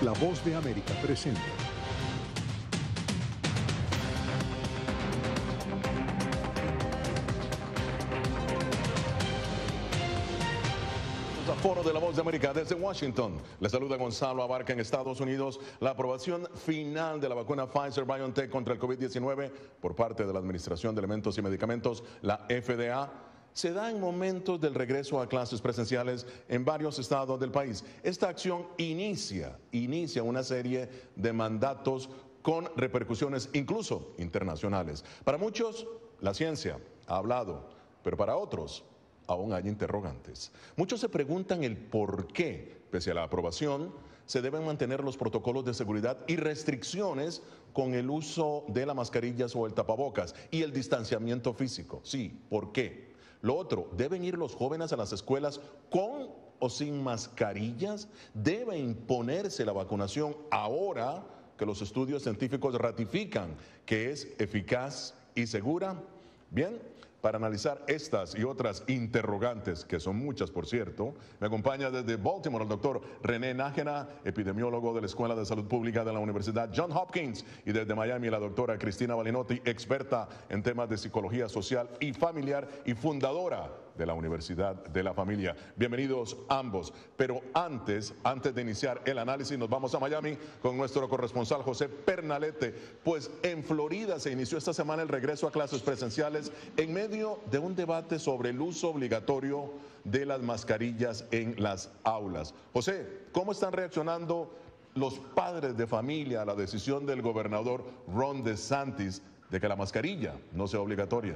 La Voz de América presenta. Foro de La Voz de América desde Washington. Les saluda Gonzalo Abarca. En Estados Unidos, la aprobación final de la vacuna Pfizer-BioNTech contra el COVID-19 por parte de la Administración de Alimentos y Medicamentos, la FDA, se da en momentos del regreso a clases presenciales en varios estados del país. Esta acción inicia una serie de mandatos con repercusiones incluso internacionales. Para muchos, la ciencia ha hablado, pero para otros, aún hay interrogantes. Muchos se preguntan el por qué, pese a la aprobación, se deben mantener los protocolos de seguridad y restricciones con el uso de las mascarillas o el tapabocas y el distanciamiento físico. Sí, ¿por qué? Lo otro, ¿deben ir los jóvenes a las escuelas con o sin mascarillas? ¿Debe imponerse la vacunación ahora que los estudios científicos ratifican que es eficaz y segura? Bien, para analizar estas y otras interrogantes, que son muchas por cierto, me acompaña desde Baltimore el doctor René Nájera, epidemiólogo de la Escuela de Salud Pública de la Universidad Johns Hopkins, y desde Miami la doctora Cristina Balinotti, experta en temas de psicología social y familiar y fundadora de la Universidad de la Familia. Bienvenidos ambos, pero antes de iniciar el análisis nos vamos a Miami con nuestro corresponsal José Pernalete, pues en Florida se inició esta semana el regreso a clases presenciales en medio de un debate sobre el uso obligatorio de las mascarillas en las aulas. José, ¿cómo están reaccionando los padres de familia a la decisión del gobernador Ron DeSantis de que la mascarilla no sea obligatoria?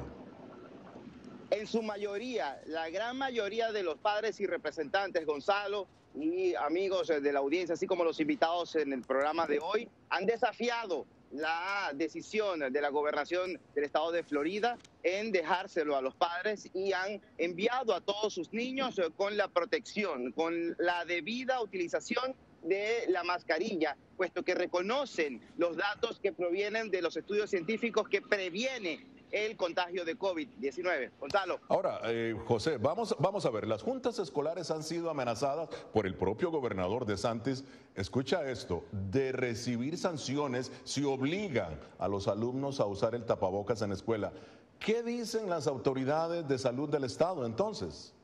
En su mayoría, la gran mayoría de los padres y representantes, Gonzalo y amigos de la audiencia, así como los invitados en el programa de hoy, han desafiado la decisión de la gobernación del estado de Florida en dejárselo a los padres y han enviado a todos sus niños con la protección, con la debida utilización de la mascarilla, puesto que reconocen los datos que provienen de los estudios científicos que previene el contagio de COVID-19. Gonzalo. Ahora, José, vamos a ver, las juntas escolares han sido amenazadas por el propio gobernador DeSantis, escucha esto, de recibir sanciones si obligan a los alumnos a usar el tapabocas en la escuela. ¿Qué dicen las autoridades de salud del estado entonces?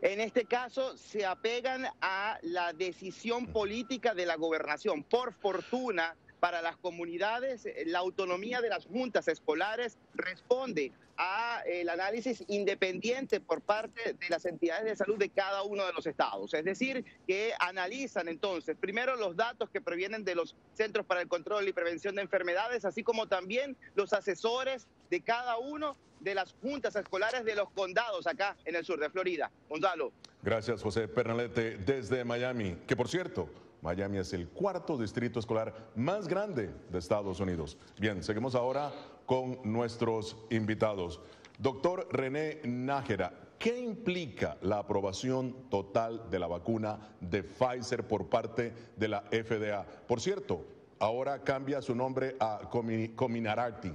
En este caso se apegan a la decisión política de la gobernación. Por fortuna, para las comunidades, la autonomía de las juntas escolares responde a el análisis independiente por parte de las entidades de salud de cada uno de los estados. Es decir, que analizan entonces primero los datos que provienen de los Centros para el Control y Prevención de Enfermedades, así como también los asesores de cada uno de las juntas escolares de los condados acá en el sur de Florida. Gonzalo. Gracias, José Pernalete, desde Miami, que por cierto, Miami es el cuarto distrito escolar más grande de Estados Unidos. Bien, seguimos ahora con nuestros invitados. Doctor René Nájera, ¿qué implica la aprobación total de la vacuna de Pfizer por parte de la FDA? Por cierto, ahora cambia su nombre a Comirnaty.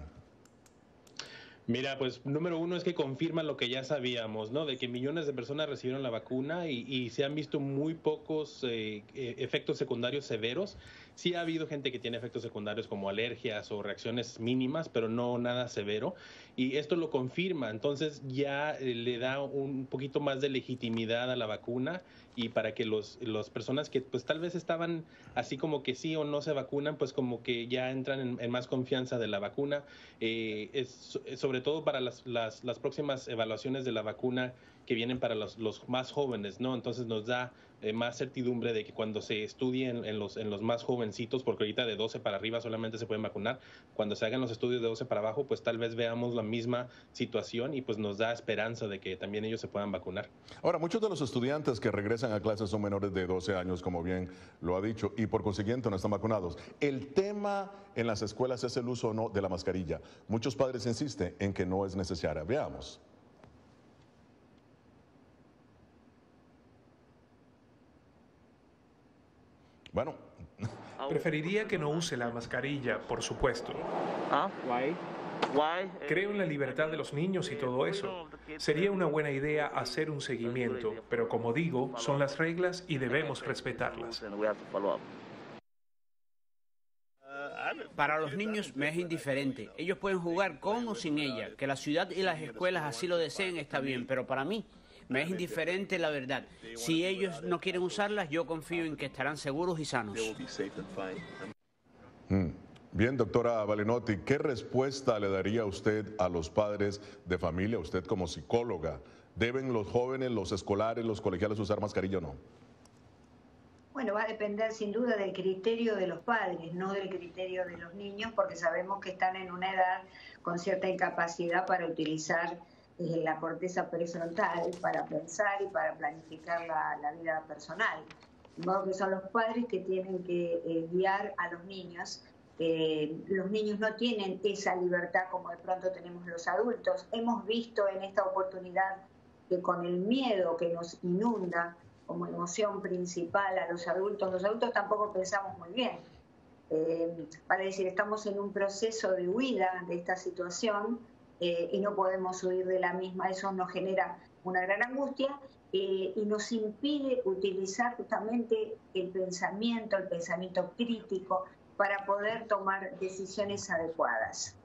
Mira, pues número uno es que confirma lo que ya sabíamos, ¿no? De que millones de personas recibieron la vacuna y se han visto muy pocos efectos secundarios severos. Sí ha habido gente que tiene efectos secundarios como alergias o reacciones mínimas, pero no nada severo. Y esto lo confirma, entonces ya le da un poquito más de legitimidad a la vacuna y para que las personas que pues tal vez estaban así como que sí o no se vacunan, pues como que ya entran en más confianza de la vacuna. Es sobre todo para las próximas evaluaciones de la vacuna que vienen para los más jóvenes, ¿no? Entonces nos da más certidumbre de que cuando se estudien en los más jovencitos, porque ahorita de 12 para arriba solamente se pueden vacunar, cuando se hagan los estudios de 12 para abajo, pues tal vez veamos la misma situación y pues nos da esperanza de que también ellos se puedan vacunar. Ahora, muchos de los estudiantes que regresan a clases son menores de 12 años, como bien lo ha dicho, y por consiguiente no están vacunados. El tema en las escuelas es el uso o no de la mascarilla. Muchos padres insisten en que no es necesaria. Veamos. Bueno. Preferiría que no use la mascarilla, por supuesto. Creo en la libertad de los niños y todo eso. Sería una buena idea hacer un seguimiento, pero como digo, son las reglas y debemos respetarlas. Para los niños me es indiferente. Ellos pueden jugar con o sin ella. Que la ciudad y las escuelas así lo deseen está bien, pero para mí me es indiferente la verdad. Si ellos no quieren usarlas, yo confío en que estarán seguros y sanos. Bien, doctora Valenotti, ¿qué respuesta le daría usted a los padres de familia, usted como psicóloga? ¿Deben los jóvenes, los escolares, los colegiales usar mascarilla o no? Bueno, va a depender sin duda del criterio de los padres, no del criterio de los niños, porque sabemos que están en una edad con cierta incapacidad para utilizar la corteza prefrontal, para pensar y para planificar la vida personal. De modo que son los padres que tienen que guiar a los niños. Los niños no tienen esa libertad como de pronto tenemos los adultos. Hemos visto en esta oportunidad que con el miedo que nos inunda como emoción principal a los adultos tampoco pensamos muy bien. Para decir, estamos en un proceso de huida de esta situación y no podemos huir de la misma. Eso nos genera una gran angustia y nos impide utilizar justamente el pensamiento crítico para poder tomar decisiones adecuadas.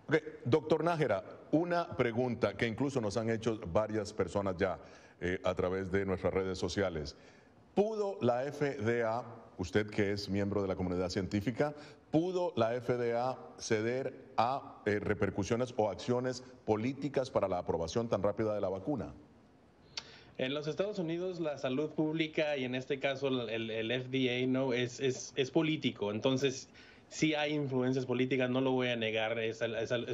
Okay. Doctor Nájera, una pregunta que incluso nos han hecho varias personas ya a través de nuestras redes sociales. ¿Pudo la FDA, usted que es miembro de la comunidad científica, pudo la FDA ceder a repercusiones o acciones políticas para la aprobación tan rápida de la vacuna? En los Estados Unidos la salud pública y en este caso el FDA no es político, entonces sí hay influencias políticas, no lo voy a negar, es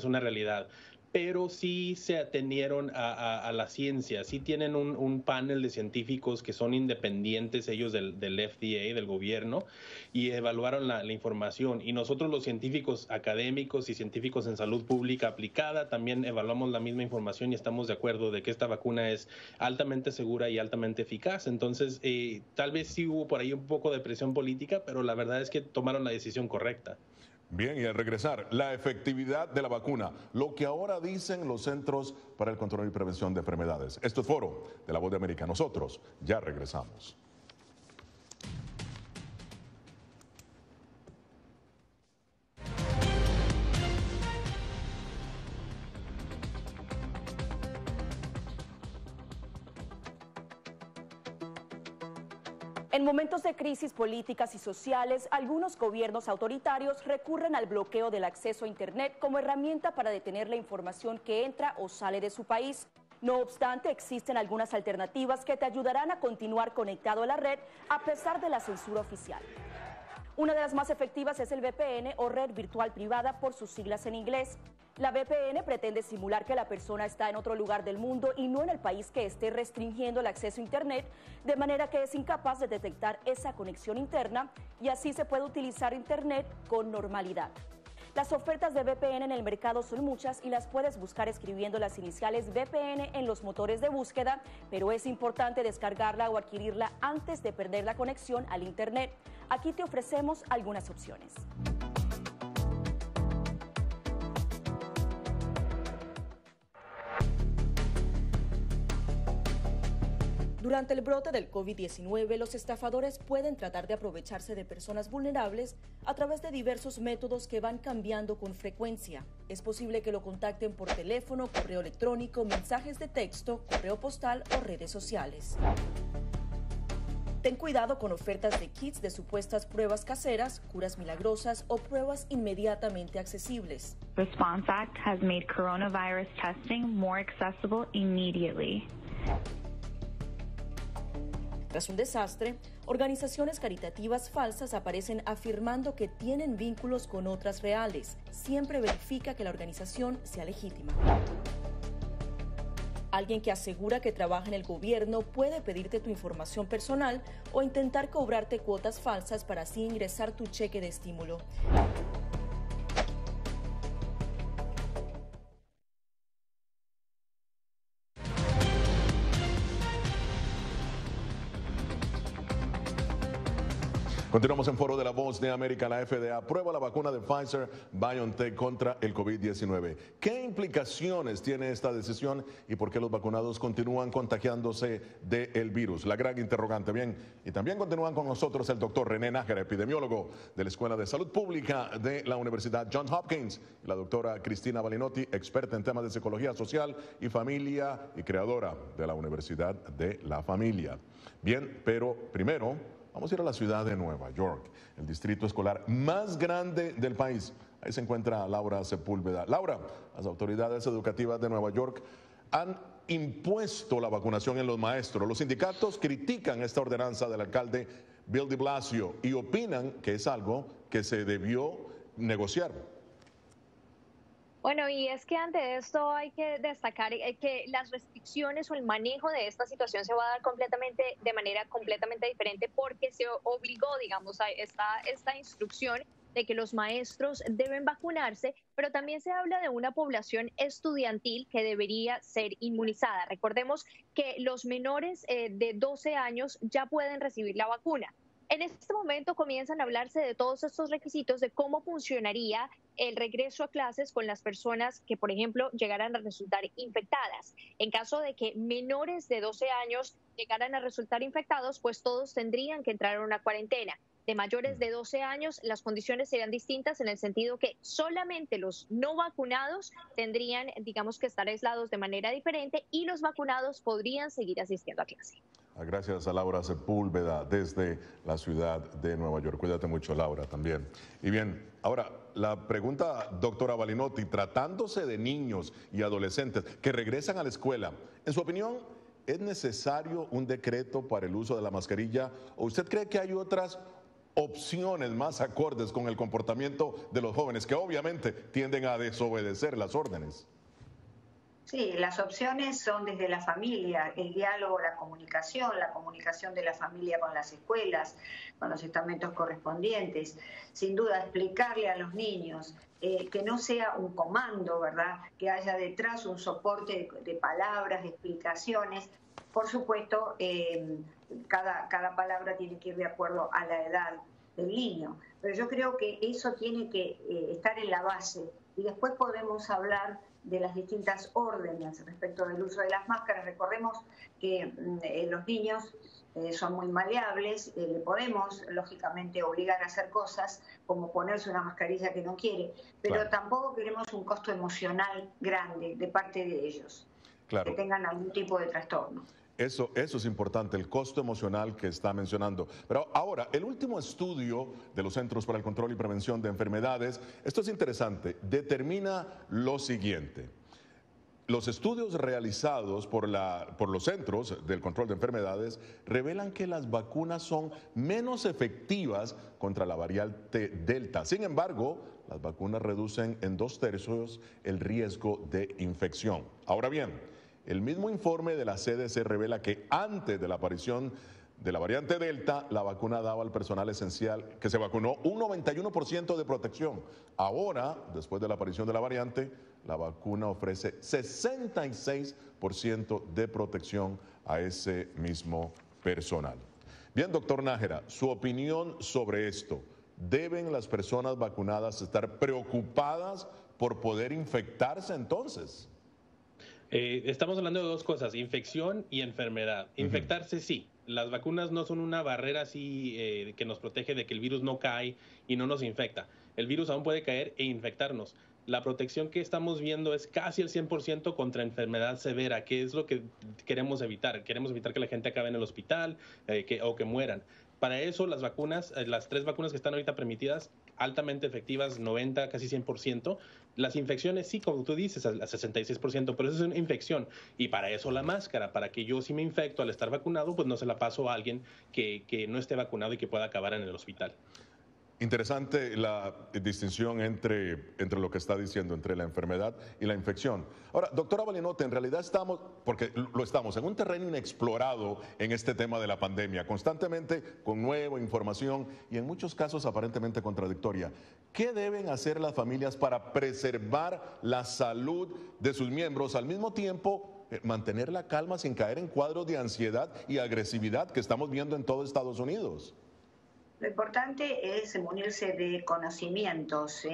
una realidad. Pero sí se atendieron a la ciencia, sí tienen un panel de científicos que son independientes ellos del FDA, del gobierno, y evaluaron la información. Y nosotros los científicos académicos y científicos en salud pública aplicada también evaluamos la misma información y estamos de acuerdo de que esta vacuna es altamente segura y altamente eficaz. Entonces, tal vez sí hubo por ahí un poco de presión política, pero la verdad es que tomaron la decisión correcta. Bien, y al regresar, la efectividad de la vacuna, lo que ahora dicen los Centros para el Control y Prevención de Enfermedades. Esto es Foro de La Voz de América. Nosotros ya regresamos. En momentos de crisis políticas y sociales, algunos gobiernos autoritarios recurren al bloqueo del acceso a Internet como herramienta para detener la información que entra o sale de su país. No obstante, existen algunas alternativas que te ayudarán a continuar conectado a la red a pesar de la censura oficial. Una de las más efectivas es el VPN o red virtual privada por sus siglas en inglés. La VPN pretende simular que la persona está en otro lugar del mundo y no en el país que esté restringiendo el acceso a Internet, de manera que es incapaz de detectar esa conexión interna y así se puede utilizar Internet con normalidad. Las ofertas de VPN en el mercado son muchas y las puedes buscar escribiendo las iniciales VPN en los motores de búsqueda, pero es importante descargarla o adquirirla antes de perder la conexión al Internet. Aquí te ofrecemos algunas opciones. Durante el brote del COVID-19, los estafadores pueden tratar de aprovecharse de personas vulnerables a través de diversos métodos que van cambiando con frecuencia. Es posible que lo contacten por teléfono, correo electrónico, mensajes de texto, correo postal o redes sociales. Ten cuidado con ofertas de kits de supuestas pruebas caseras, curas milagrosas o pruebas inmediatamente accesibles. Response Act has made coronavirus testing more accessible immediately. Tras un desastre, organizaciones caritativas falsas aparecen afirmando que tienen vínculos con otras reales. Siempre verifica que la organización sea legítima. Alguien que asegura que trabaja en el gobierno puede pedirte tu información personal o intentar cobrarte cuotas falsas para así ingresar tu cheque de estímulo. Continuamos en Foro de la Voz de América. La FDA aprueba la vacuna de Pfizer-BioNTech contra el COVID-19. ¿Qué implicaciones tiene esta decisión y por qué los vacunados continúan contagiándose del virus? La gran interrogante. Bien, y también continúan con nosotros el doctor René Nájera, epidemiólogo de la Escuela de Salud Pública de la Universidad Johns Hopkins, y la doctora Cristina Balinotti, experta en temas de psicología social y familia y creadora de la Universidad de la Familia. Bien, pero primero vamos a ir a la ciudad de Nueva York, el distrito escolar más grande del país. Ahí se encuentra Laura Sepúlveda. Laura, las autoridades educativas de Nueva York han impuesto la vacunación en los maestros. Los sindicatos critican esta ordenanza del alcalde Bill de Blasio y opinan que es algo que se debió negociar. Bueno, y es que ante esto hay que destacar que las restricciones o el manejo de esta situación se va a dar de manera completamente diferente, porque se obligó, digamos, a esta instrucción de que los maestros deben vacunarse, pero también se habla de una población estudiantil que debería ser inmunizada. Recordemos que los menores de 12 años ya pueden recibir la vacuna. En este momento comienzan a hablarse de todos estos requisitos, de cómo funcionaría el regreso a clases con las personas que, por ejemplo, llegaran a resultar infectadas. En caso de que menores de 12 años llegaran a resultar infectados, pues todos tendrían que entrar en una cuarentena. De mayores de 12 años, las condiciones serían distintas en el sentido que solamente los no vacunados tendrían, digamos, que estar aislados de manera diferente, y los vacunados podrían seguir asistiendo a clase. Gracias a Laura Sepúlveda desde la ciudad de Nueva York. Cuídate mucho, Laura, también. Y bien, ahora la pregunta, doctora Balinotti, tratándose de niños y adolescentes que regresan a la escuela, en su opinión, ¿es necesario un decreto para el uso de la mascarilla o usted cree que hay otras opciones más acordes con el comportamiento de los jóvenes que obviamente tienden a desobedecer las órdenes? Sí, las opciones son desde la familia, el diálogo, la comunicación de la familia con las escuelas, con los estamentos correspondientes. Sin duda, explicarle a los niños que no sea un comando, ¿verdad? Que haya detrás un soporte de palabras, de explicaciones. Por supuesto, cada palabra tiene que ir de acuerdo a la edad del niño. Pero yo creo que eso tiene que estar en la base, y después podemos hablar de las distintas órdenes respecto del uso de las máscaras. Recordemos que los niños son muy maleables, le podemos lógicamente obligar a hacer cosas como ponerse una mascarilla que no quiere, pero claro, tampoco queremos un costo emocional grande de parte de ellos, claro, que tengan algún tipo de trastorno. Eso es importante, el costo emocional que está mencionando. Pero ahora, el último estudio de los Centros para el Control y Prevención de Enfermedades, esto es interesante, determina lo siguiente. Los estudios realizados por los Centros del Control de Enfermedades revelan que las vacunas son menos efectivas contra la variante Delta. Sin embargo, las vacunas reducen en 2/3 el riesgo de infección. Ahora bien, el mismo informe de la CDC revela que antes de la aparición de la variante Delta, la vacuna daba al personal esencial que se vacunó un 91% de protección. Ahora, después de la aparición de la variante, la vacuna ofrece 66% de protección a ese mismo personal. Bien, doctor Nájera, su opinión sobre esto. ¿Deben las personas vacunadas estar preocupadas por poder infectarse entonces? Estamos hablando de dos cosas, infección y enfermedad. Infectarse sí, las vacunas no son una barrera así que nos protege de que el virus no cae y no nos infecta. El virus aún puede caer e infectarnos. La protección que estamos viendo es casi el 100% contra enfermedad severa, que es lo que queremos evitar. Queremos evitar que la gente acabe en el hospital o que mueran. Para eso las vacunas, las 3 vacunas que están ahorita permitidas, altamente efectivas, 90, casi 100%. Las infecciones sí, como tú dices, a 66%, pero eso es una infección. Y para eso la máscara, para que yo si me infecto al estar vacunado, pues no se la paso a alguien que no esté vacunado y que pueda acabar en el hospital. Interesante la distinción entre lo que está diciendo, entre la enfermedad y la infección. Ahora, doctora Balinotti, en realidad estamos en un terreno inexplorado en este tema de la pandemia, constantemente con nueva información y en muchos casos aparentemente contradictoria. ¿Qué deben hacer las familias para preservar la salud de sus miembros, al mismo tiempo mantener la calma sin caer en cuadros de ansiedad y agresividad que estamos viendo en todo Estados Unidos? Lo importante es munirse de conocimientos,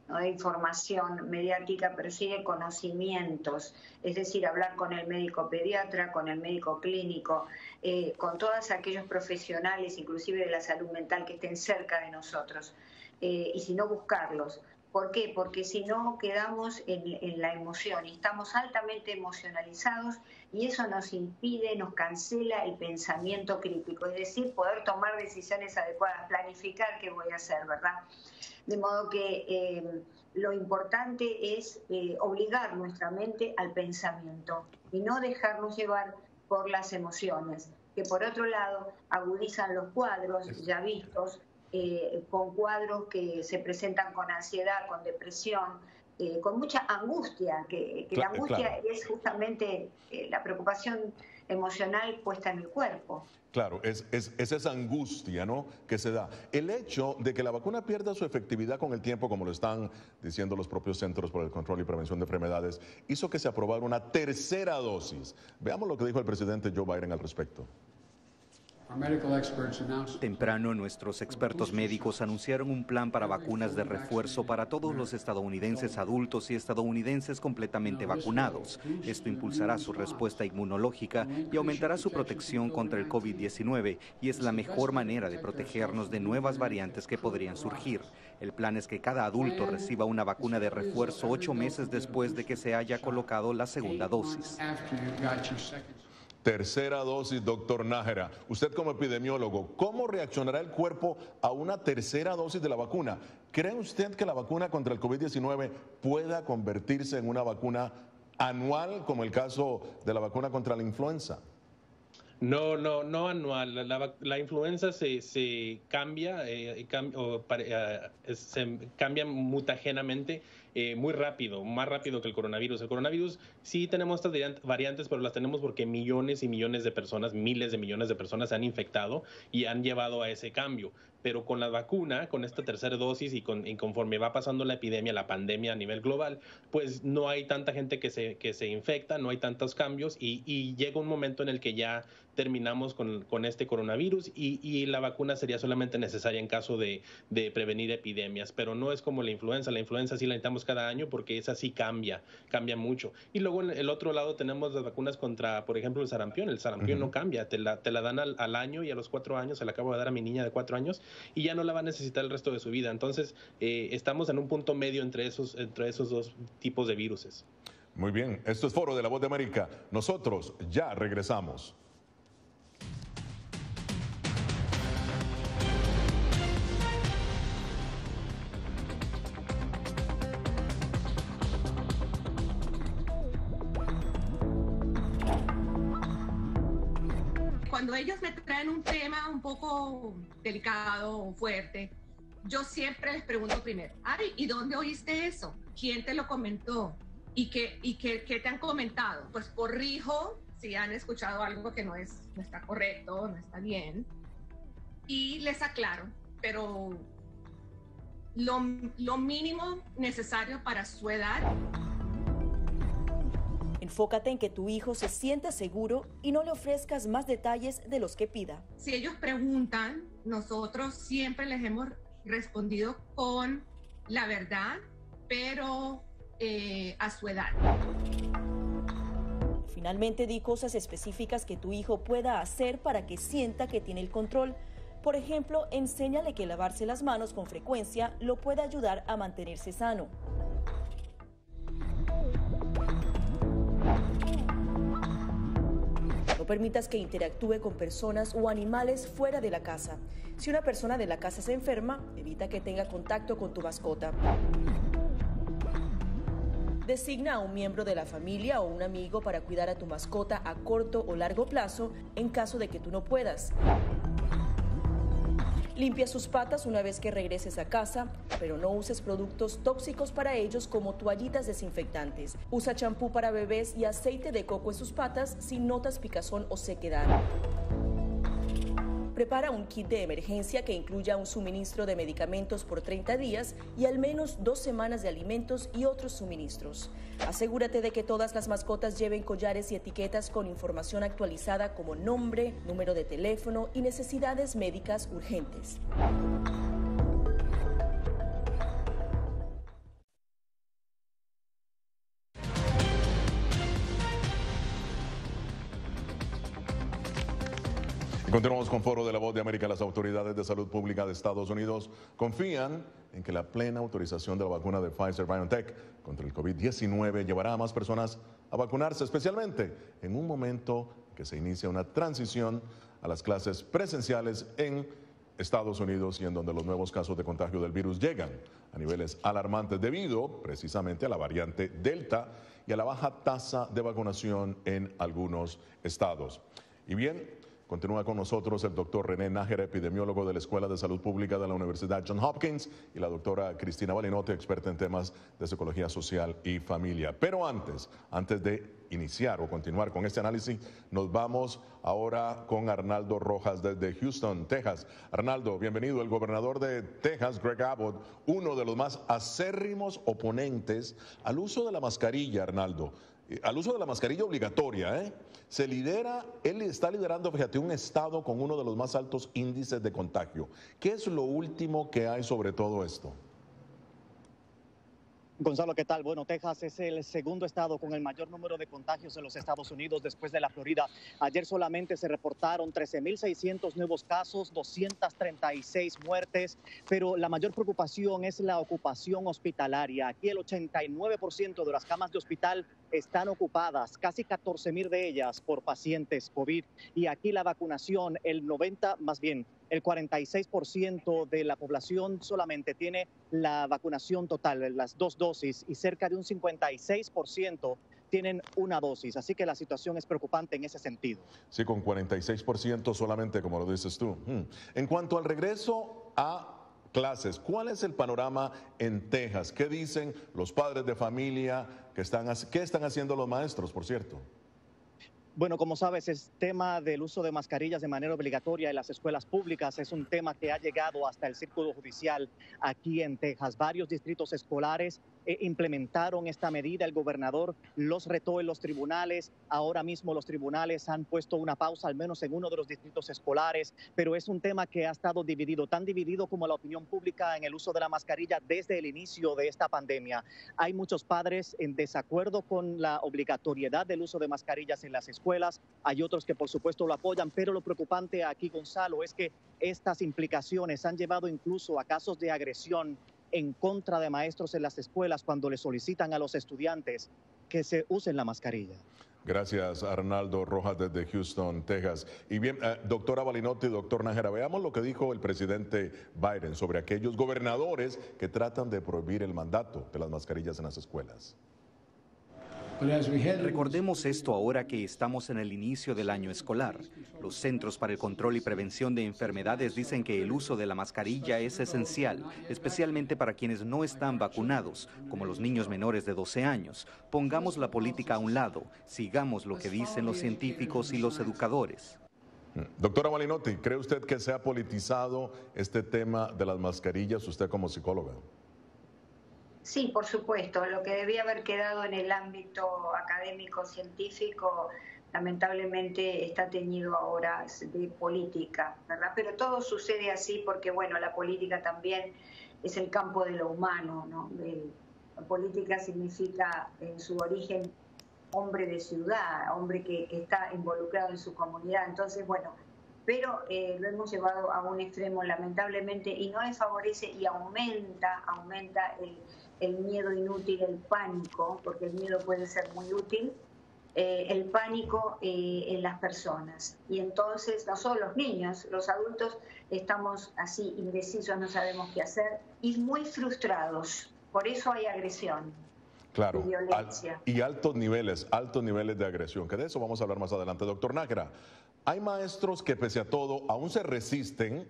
no de información mediática, pero sí de conocimientos, es decir, hablar con el médico pediatra, con el médico clínico, con todos aquellos profesionales, inclusive de la salud mental, que estén cerca de nosotros, y si no, buscarlos. ¿Por qué? Porque si no, quedamos en la emoción y estamos altamente emocionalizados y eso nos impide, nos cancela el pensamiento crítico, es decir, poder tomar decisiones adecuadas, planificar qué voy a hacer, ¿verdad? De modo que lo importante es obligar nuestra mente al pensamiento y no dejarnos llevar por las emociones, que por otro lado agudizan los cuadros ya vistos, con cuadros que se presentan con ansiedad, con depresión, con mucha angustia, que la angustia es justamente la preocupación emocional puesta en el cuerpo. Claro, es esa angustia, ¿no?, que se da. El hecho de que la vacuna pierda su efectividad con el tiempo, como lo están diciendo los propios Centros para el Control y Prevención de Enfermedades, hizo que se aprobara una tercera dosis. Veamos lo que dijo el presidente Joe Biden al respecto. Temprano, nuestros expertos médicos anunciaron un plan para vacunas de refuerzo para todos los estadounidenses adultos y estadounidenses completamente vacunados. Esto impulsará su respuesta inmunológica y aumentará su protección contra el COVID-19 y es la mejor manera de protegernos de nuevas variantes que podrían surgir. El plan es que cada adulto reciba una vacuna de refuerzo 8 meses después de que se haya colocado la segunda dosis. Tercera dosis, doctor Nájera. Usted como epidemiólogo, ¿cómo reaccionará el cuerpo a una tercera dosis de la vacuna? ¿Cree usted que la vacuna contra el COVID-19 pueda convertirse en una vacuna anual, como el caso de la vacuna contra la influenza? No anual. La influenza se cambia, se cambia mutagénamente muy rápido, más rápido que el coronavirus. El coronavirus sí tenemos estas variantes, pero las tenemos porque millones y millones de personas, miles de millones de personas se han infectado y han llevado a ese cambio. Pero con la vacuna, con esta tercera dosis y conforme va pasando la epidemia, la pandemia a nivel global, pues no hay tanta gente que se infecta, no hay tantos cambios y llega un momento en el que ya terminamos con este coronavirus y la vacuna sería solamente necesaria en caso de prevenir epidemias, pero no es como la influenza. La influenza sí la necesitamos cada año porque esa sí cambia mucho. Y luego en el otro lado tenemos las vacunas contra, por ejemplo, el sarampión. El sarampión no cambia, te la dan al año y a los 4 años, se la acabo de dar a mi niña de 4 años y ya no la va a necesitar el resto de su vida. Entonces, estamos en un punto medio entre esos dos tipos de viruses. Muy bien, esto es Foro de la Voz de América. Nosotros ya regresamos. Cuando ellos me traen un tema un poco delicado o fuerte, yo siempre les pregunto primero, Ari, ¿y dónde oíste eso? ¿Quién te lo comentó? ¿Y qué te han comentado? Pues corrijo si han escuchado algo que no está correcto, no está bien, y les aclaro, pero lo mínimo necesario para su edad. Enfócate en que tu hijo se sienta seguro y no le ofrezcas más detalles de los que pida. Si ellos preguntan, nosotros siempre les hemos respondido con la verdad, pero a su edad. Finalmente, di cosas específicas que tu hijo pueda hacer para que sienta que tiene el control. Por ejemplo, enséñale que lavarse las manos con frecuencia lo puede ayudar a mantenerse sano. No permitas que interactúe con personas o animales fuera de la casa. Si una persona de la casa se enferma, evita que tenga contacto con tu mascota. Designa a un miembro de la familia o un amigo para cuidar a tu mascota a corto o largo plazo en caso de que tú no puedas. Limpia sus patas una vez que regreses a casa, pero no uses productos tóxicos para ellos como toallitas desinfectantes. Usa champú para bebés y aceite de coco en sus patas si notas picazón o sequedad. Prepara un kit de emergencia que incluya un suministro de medicamentos por 30 días y al menos 2 semanas de alimentos y otros suministros. Asegúrate de que todas las mascotas lleven collares y etiquetas con información actualizada como nombre, número de teléfono y necesidades médicas urgentes. Continuamos con Foro de la Voz de América. Las autoridades de salud pública de Estados Unidos confían en que la plena autorización de la vacuna de Pfizer-BioNTech contra el COVID-19 llevará a más personas a vacunarse, especialmente en un momento en que se inicia una transición a las clases presenciales en Estados Unidos y en donde los nuevos casos de contagio del virus llegan a niveles alarmantes debido precisamente a la variante Delta y a la baja tasa de vacunación en algunos estados. Y bien, continúa con nosotros el doctor René Nájera, epidemiólogo de la Escuela de Salud Pública de la Universidad Johns Hopkins, y la doctora Cristina Balinotti, experta en temas de psicología social y familia. Pero antes de iniciar o continuar con este análisis, nos vamos ahora con Arnaldo Rojas desde Houston, Texas. Arnaldo, bienvenido. El gobernador de Texas, Greg Abbott, uno de los más acérrimos oponentes al uso de la mascarilla, Arnaldo. Al uso de la mascarilla obligatoria, él está liderando, fíjate, un estado con uno de los más altos índices de contagio. ¿Qué es lo último que hay sobre todo esto? Gonzalo, ¿qué tal? Bueno, Texas es el segundo estado con el mayor número de contagios en los Estados Unidos después de la Florida. Ayer solamente se reportaron 13.600 nuevos casos, 236 muertes, pero la mayor preocupación es la ocupación hospitalaria. Aquí el 89% de las camas de hospital están ocupadas, casi 14.000 de ellas por pacientes COVID. Y aquí la vacunación, el 46% de la población solamente tiene la vacunación total, las 2 dosis, y cerca de un 56% tienen una dosis. Así que la situación es preocupante en ese sentido. Sí, con 46% solamente, como lo dices tú. En cuanto al regreso a clases, ¿cuál es el panorama en Texas? ¿Qué dicen los padres de familia? ¿Qué están haciendo los maestros, por cierto? Bueno, como sabes, el tema del uso de mascarillas de manera obligatoria en las escuelas públicas es un tema que ha llegado hasta el círculo judicial aquí en Texas. Varios distritos escolares implementaron esta medida. El gobernador los retó en los tribunales. Ahora mismo los tribunales han puesto una pausa, al menos en uno de los distritos escolares, pero es un tema que ha estado dividido, tan dividido como la opinión pública en el uso de la mascarilla desde el inicio de esta pandemia. Hay muchos padres en desacuerdo con la obligatoriedad del uso de mascarillas en las escuelas. Hay otros que por supuesto lo apoyan, pero lo preocupante aquí, Gonzalo, es que estas implicaciones han llevado incluso a casos de agresión en contra de maestros en las escuelas cuando le solicitan a los estudiantes que se usen la mascarilla. Gracias, Arnaldo Rojas desde Houston, Texas. Y bien, doctora Balinotti, doctor Nájera, veamos lo que dijo el presidente Biden sobre aquellos gobernadores que tratan de prohibir el mandato de las mascarillas en las escuelas. Recordemos esto ahora que estamos en el inicio del año escolar. Los Centros para el Control y Prevención de Enfermedades dicen que el uso de la mascarilla es esencial, especialmente para quienes no están vacunados, como los niños menores de 12 años. Pongamos la política a un lado, sigamos lo que dicen los científicos y los educadores. Doctora Balinotti, ¿cree usted que se ha politizado este tema de las mascarillas, usted como psicóloga? Sí, por supuesto. Lo que debía haber quedado en el ámbito académico-científico, lamentablemente está teñido ahora de política, ¿verdad? Pero todo sucede así porque, bueno, la política también es el campo de lo humano, ¿no? La política significa en su origen hombre de ciudad, hombre que está involucrado en su comunidad. Entonces, bueno, pero lo hemos llevado a un extremo, lamentablemente, y no le favorece y aumenta el miedo inútil, el pánico, porque el miedo puede ser muy útil, el pánico en las personas. Y entonces, no solo los niños, los adultos estamos así indecisos, no sabemos qué hacer y muy frustrados. Por eso hay agresión. Claro, y violencia. Y altos niveles de agresión, que de eso vamos a hablar más adelante. Doctor Nájera, hay maestros que pese a todo aún se resisten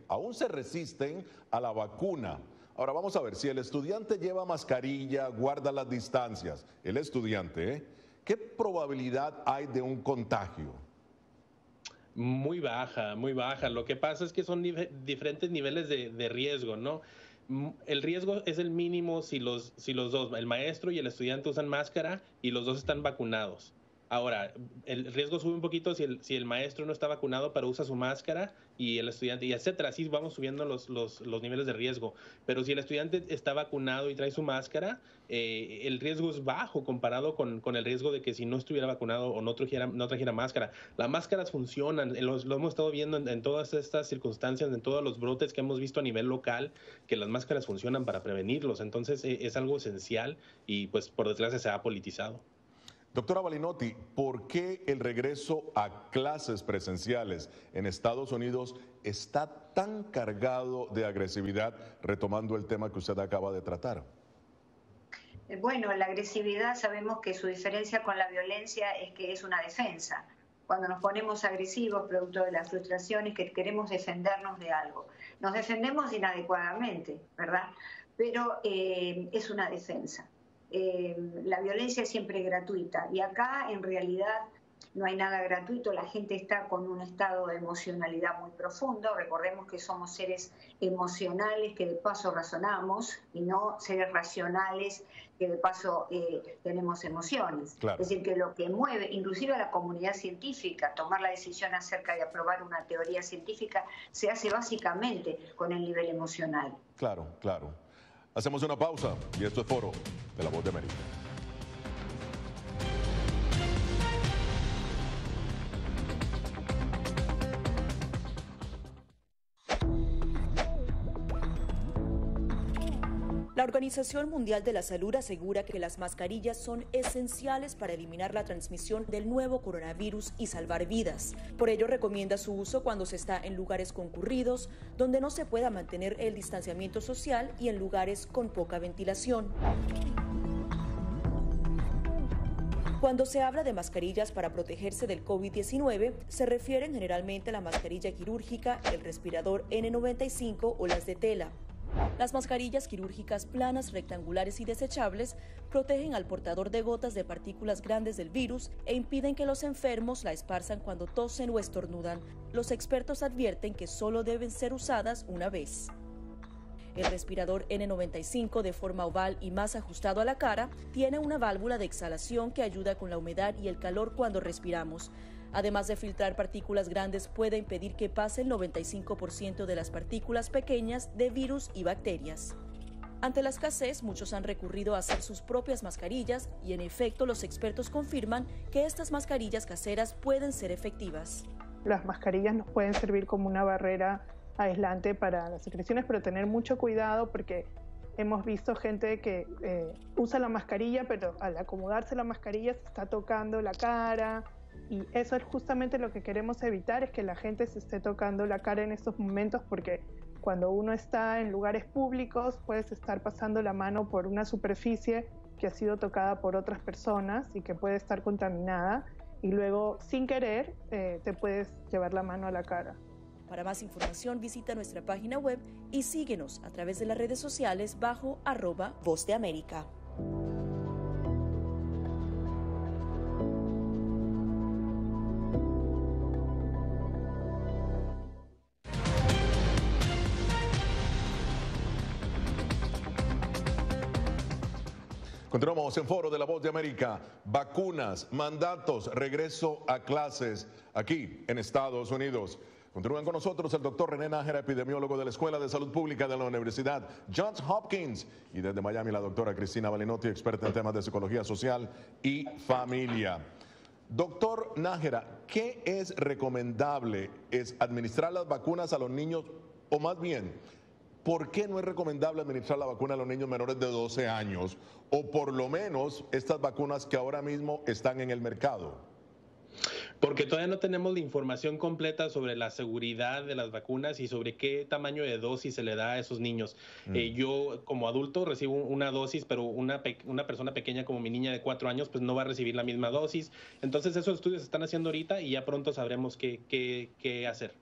a la vacuna. Ahora vamos a ver, si el estudiante lleva mascarilla, guarda las distancias, el estudiante, ¿qué probabilidad hay de un contagio? Muy baja, muy baja. Lo que pasa es que son diferentes niveles de riesgo, ¿no? El riesgo es el mínimo si los dos, el maestro y el estudiante, usan máscara y los dos están vacunados. Ahora, el riesgo sube un poquito si el maestro no está vacunado pero usa su máscara y el estudiante, y etcétera. Así vamos subiendo los niveles de riesgo. Pero si el estudiante está vacunado y trae su máscara, el riesgo es bajo comparado con el riesgo de que si no estuviera vacunado o no trajera máscara. Las máscaras funcionan, lo hemos estado viendo en todas estas circunstancias, en todos los brotes que hemos visto a nivel local, que las máscaras funcionan para prevenirlos. Entonces es algo esencial y pues por desgracia se ha politizado. Doctora Balinotti, ¿por qué el regreso a clases presenciales en Estados Unidos está tan cargado de agresividad, retomando el tema que usted acaba de tratar? Bueno, la agresividad sabemos que su diferencia con la violencia es que es una defensa. Cuando nos ponemos agresivos, producto de las frustraciones, que queremos defendernos de algo. Nos defendemos inadecuadamente, ¿verdad? Pero es una defensa. La violencia es siempre gratuita y acá en realidad no hay nada gratuito, la gente está con un estado de emocionalidad muy profundo. Recordemos que somos seres emocionales que de paso razonamos y no seres racionales que de paso tenemos emociones. Claro. Es decir, que lo que mueve inclusive a la comunidad científica, tomar la decisión acerca de aprobar una teoría científica, se hace básicamente con el nivel emocional. Claro, claro. Hacemos una pausa y esto es Foro de La Voz de América. La Organización Mundial de la Salud asegura que las mascarillas son esenciales para eliminar la transmisión del nuevo coronavirus y salvar vidas. Por ello, recomienda su uso cuando se está en lugares concurridos, donde no se pueda mantener el distanciamiento social y en lugares con poca ventilación. Cuando se habla de mascarillas para protegerse del COVID-19, se refieren generalmente a la mascarilla quirúrgica, el respirador N95 o las de tela. Las mascarillas quirúrgicas planas, rectangulares y desechables protegen al portador de gotas de partículas grandes del virus e impiden que los enfermos la esparzan cuando tosen o estornudan. Los expertos advierten que solo deben ser usadas una vez. El respirador N95, de forma oval y más ajustado a la cara, tiene una válvula de exhalación que ayuda con la humedad y el calor cuando respiramos. Además de filtrar partículas grandes, puede impedir que pase el 95% de las partículas pequeñas de virus y bacterias. Ante la escasez, muchos han recurrido a hacer sus propias mascarillas y, en efecto, los expertos confirman que estas mascarillas caseras pueden ser efectivas. Las mascarillas nos pueden servir como una barrera aislante para las secreciones, pero tener mucho cuidado porque hemos visto gente que usa la mascarilla, pero al acomodarse la mascarilla se está tocando la cara. Y eso es justamente lo que queremos evitar, es que la gente se esté tocando la cara en estos momentos, porque cuando uno está en lugares públicos puedes estar pasando la mano por una superficie que ha sido tocada por otras personas y que puede estar contaminada y luego sin querer te puedes llevar la mano a la cara. Para más información visita nuestra página web y síguenos a través de las redes sociales bajo @Voz de América. Continuamos en Foro de La Voz de América. Vacunas, mandatos, regreso a clases aquí en Estados Unidos. Continúan con nosotros el doctor René Nájera, epidemiólogo de la Escuela de Salud Pública de la Universidad Johns Hopkins. Y desde Miami la doctora Cristina Balinotti, experta en temas de psicología social y familia. Doctor Nájera, ¿qué es recomendable? ¿Es administrar las vacunas a los niños o más bien, ¿por qué no es recomendable administrar la vacuna a los niños menores de 12 años? O por lo menos estas vacunas que ahora mismo están en el mercado. Porque todavía no tenemos la información completa sobre la seguridad de las vacunas y sobre qué tamaño de dosis se le da a esos niños. Yo como adulto recibo una dosis, pero una persona pequeña como mi niña de 4 años pues no va a recibir la misma dosis. Entonces esos estudios se están haciendo ahorita y ya pronto sabremos qué hacer.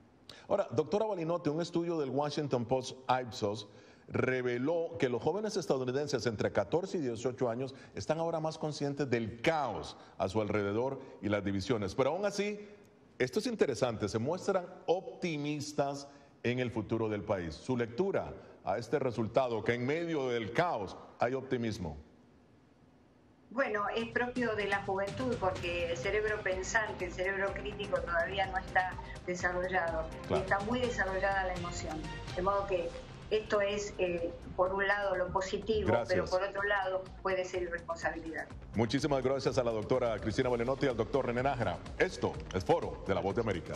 Ahora, doctora Balinotti, un estudio del Washington Post Ipsos reveló que los jóvenes estadounidenses entre 14 y 18 años están ahora más conscientes del caos a su alrededor y las divisiones. Pero aún así, Esto es interesante, se muestran optimistas en el futuro del país. Su lectura a este resultado, que en medio del caos hay optimismo. Bueno, es propio de la juventud porque el cerebro pensante, el cerebro crítico todavía no está desarrollado. Claro. Está muy desarrollada la emoción. De modo que esto es, por un lado, lo positivo, gracias, pero por otro lado puede ser irresponsabilidad. Muchísimas gracias a la doctora Cristina Valenotti y al doctor René Nájera. Esto es Foro de la Voz de América.